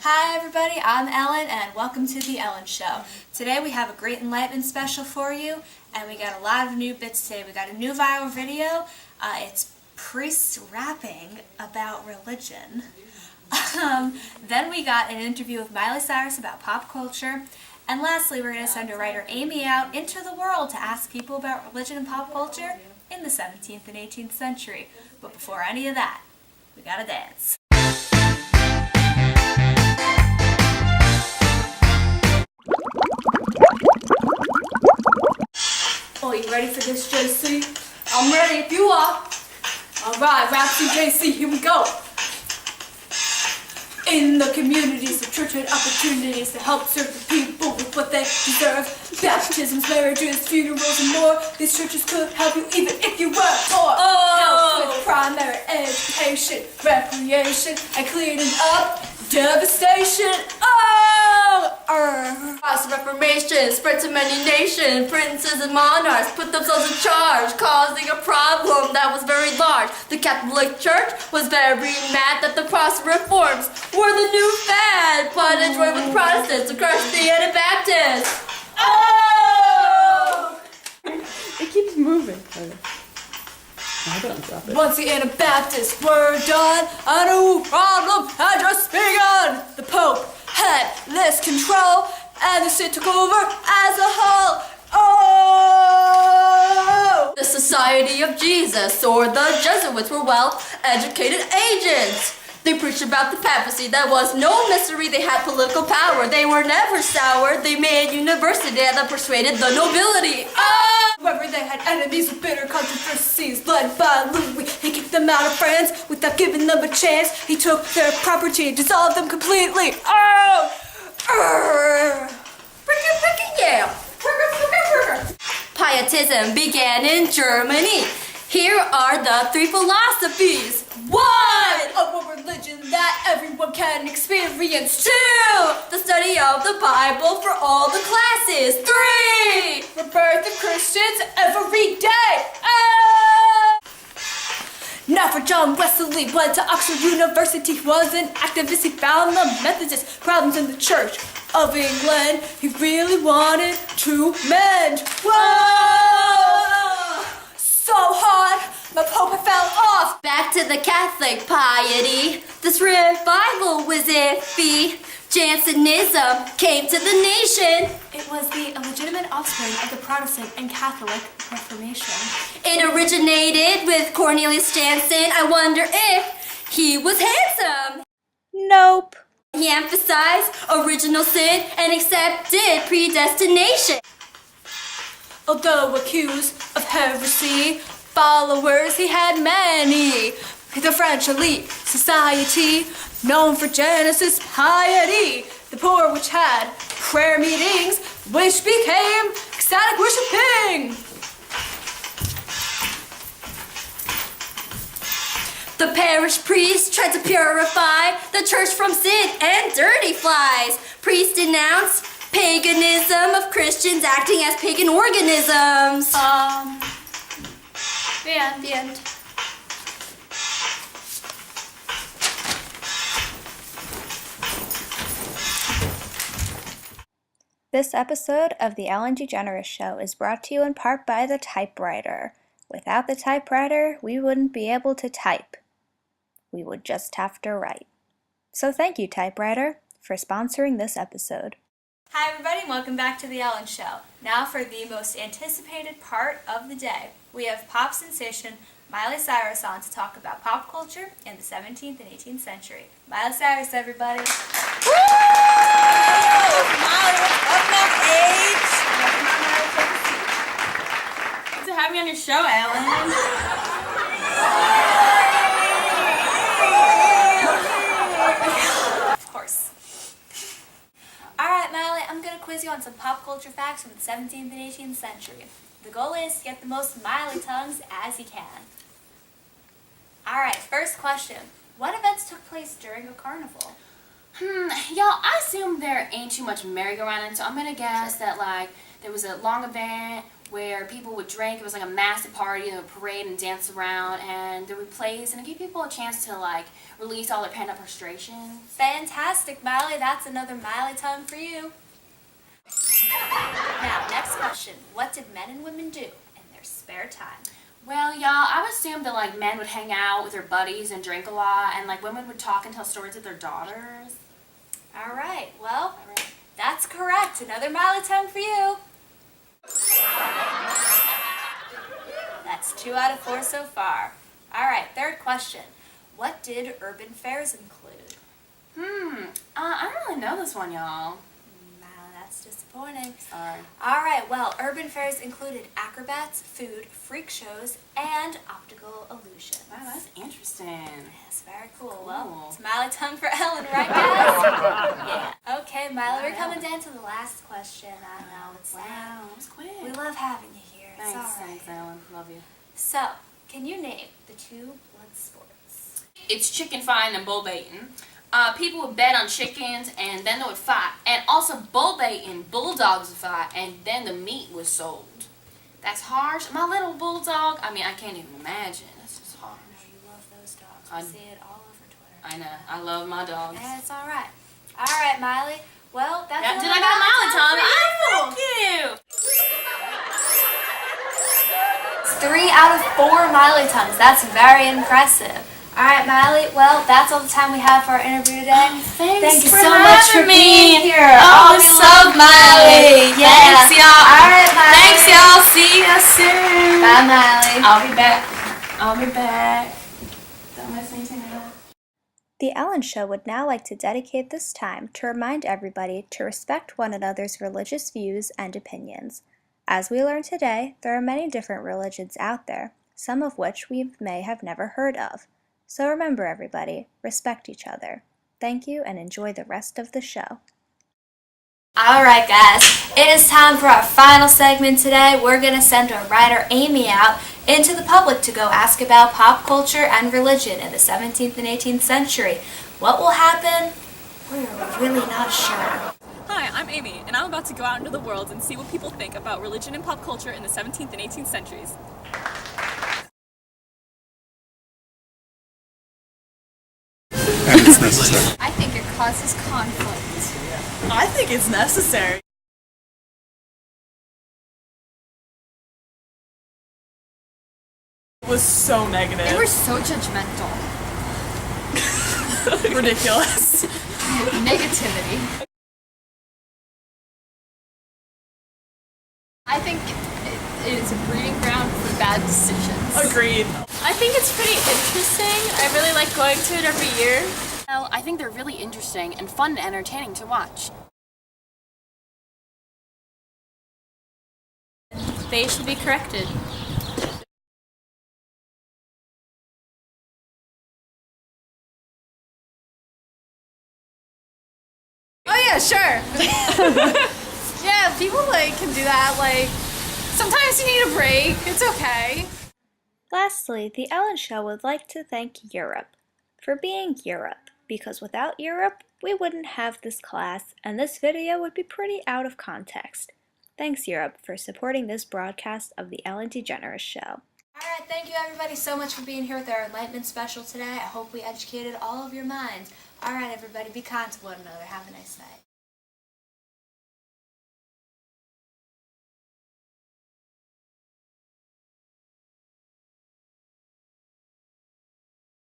Hi everybody, I'm Ellen and welcome to The Ellen Show. Today we have a great enlightenment special for you and we got a lot of new bits today. We got a new viral video. It's priests rapping about religion. Then we got an interview with Miley Cyrus about pop culture. And lastly, we're going to send our writer Amy out into the world to ask people about religion and pop culture in the 17th and 18th century. But before any of that, we gotta dance. Oh, you ready for this, JC? I'm ready if you are. Alright, Rhapsody JC, here we go. In the communities, the church had opportunities to help serve the people with what they deserve. Baptisms, marriages, funerals, and more. These churches could help you even if you were poor. Help with primary education, recreation, and cleaning up devastation. Cross Reformation spread to many nations. Princes and monarchs put themselves in charge, causing a problem that was very large. The Catholic Church was very mad that the Protestant reforms were the new fad, but joined with Protestants to crush the Anabaptists. It keeps moving. Once the Anabaptists were done, a new problem had just begun. The Pope had less control, and the sin took over as a whole. Oh! The Society of Jesus, or the Jesuits, were well-educated agents. They preached about the papacy. That was no mystery. They had political power. They were never sour. They made university that persuaded the nobility. However, they had enemies with bitter controversies led by Louis. He kicked them out of France without giving them a chance. He took their property and dissolved them completely. Pietism began in Germany. Here are the three philosophies. 1. A world religion that everyone can experience. 2. The study of the Bible for all the classes. 3. Rebirth of Christians every day. Now for John Wesley, went to Oxford University, was an activist. He found the Methodist problems in the Church of England. He really wanted to mend. Whoa! So hard, my Pope fell off. Back to the Catholic piety. This revival was iffy. Jansenism came to the nation. It was the illegitimate offspring of the Protestant and Catholic Reformation. It originated with Cornelius Jansen. I wonder if he was handsome. Nope. He emphasized original sin and accepted predestination. Although accused of heresy, followers he had many. The French elite society, known for Genesis piety. The poor which had prayer meetings, which became ecstatic worshiping. The parish priest tried to purify the church from sin and dirty flies. Priests denounced paganism of Christians acting as pagan organisms. The end. The end. This episode of The Ellen DeGeneres Show is brought to you in part by the typewriter. Without the typewriter, we wouldn't be able to type. We would just have to write. So thank you, typewriter, for sponsoring this episode. Hi everybody, and welcome back to The Ellen Show. Now for the most anticipated part of the day. We have pop sensation Miley Cyrus on to talk about pop culture in the 17th and 18th century. Miley Cyrus, everybody. Woo! Molly, welcome back, H. Good to have you on your show, Ellen. Of course. Alright, Miley, I'm going to quiz you on some pop culture facts from the 17th and 18th century. The goal is to get the most Miley tongues as you can. Alright, first question. What events took place during a carnival? Y'all, I assume there ain't too much merry-go-round, so I'm gonna guess that, like, there was a long event where people would drink. It was like a massive party, they would parade and dance around, and there would plays, and it gave people a chance to like release all their pent-up frustrations. Fantastic, Miley. That's another Miley time for you. Now, next question. What did men and women do in their spare time? Well, y'all, I would assume that like men would hang out with their buddies and drink a lot, and like women would talk and tell stories with their daughters. All right, well, that's correct. Another Miley time for you. That's 2 out of 4 so far. All right, third question. What did urban fairs include? I don't really know this one, y'all. Wow, that's disappointing. Sorry. All right, well, urban fairs included acrobats, food, freak shows, and optical illusions. Wow, that's interesting. That's very cool. Cool. Well, it's Miley time for Ellen, right, guys? Yeah. Okay, Miley, we're coming down to the last question. I know, it's sad. Wow, that was quick. We love having you here. It's Thanks, all right. thanks, Ellen. Love you. So, can you name the 2 blood sports? It's chicken fighting and bull baiting. People would bet on chickens, and then they would fight. And also bull baiting, bulldogs would fight, and then the meat was sold. That's harsh. My little bulldog, I mean, I can't even imagine. That's just harsh. I know you love those dogs. I- We see it all over Twitter. I know. I love my dogs. And it's all right. All right, Miley. Well, that's Yeah, another did I got Miley time? for you. Thank you. 3 out of 4 Miley times. That's very impressive. All right, Miley. Well, that's all the time we have for our interview today. Thank you for so much for having me. being here. Oh, we it's love so Miley. Yeah. Thanks, y'all. All right, Miley. Thanks, y'all. See you soon. Bye, Miley. I'll be back. I'll be back. Don't miss me too. The Ellen Show would now like to dedicate this time to remind everybody to respect one another's religious views and opinions. As we learned today, there are many different religions out there, some of which we may have never heard of. So remember, everybody, respect each other. Thank you and enjoy the rest of the show. All right, guys. It is time for our final segment today. We're going to send our writer Amy out into the public to go ask about pop culture and religion in the 17th and 18th century. What will happen? We're really not sure. Hi, I'm Amy, and I'm about to go out into the world and see what people think about religion and pop culture in the 17th and 18th centuries. And it's necessary. I think it causes conflict. I think it's necessary. It was so negative. They were so judgmental. ridiculous. Negativity. I think it is a breeding ground for bad decisions. Agreed. I think it's pretty interesting. I really like going to it every year. Well, I think they're really interesting and fun and entertaining to watch. They should be corrected. Oh yeah, sure. Yeah, people can do that. Sometimes you need a break. It's okay. Lastly, the Ellen Show would like to thank Europe for being Europe, because without Europe, we wouldn't have this class, and this video would be pretty out of context. Thanks, Europe, for supporting this broadcast of the Ellen DeGeneres Show. Alright, thank you everybody so much for being here with our Enlightenment special today. I hope we educated all of your minds. Alright everybody, be kind to one another. Have a nice night.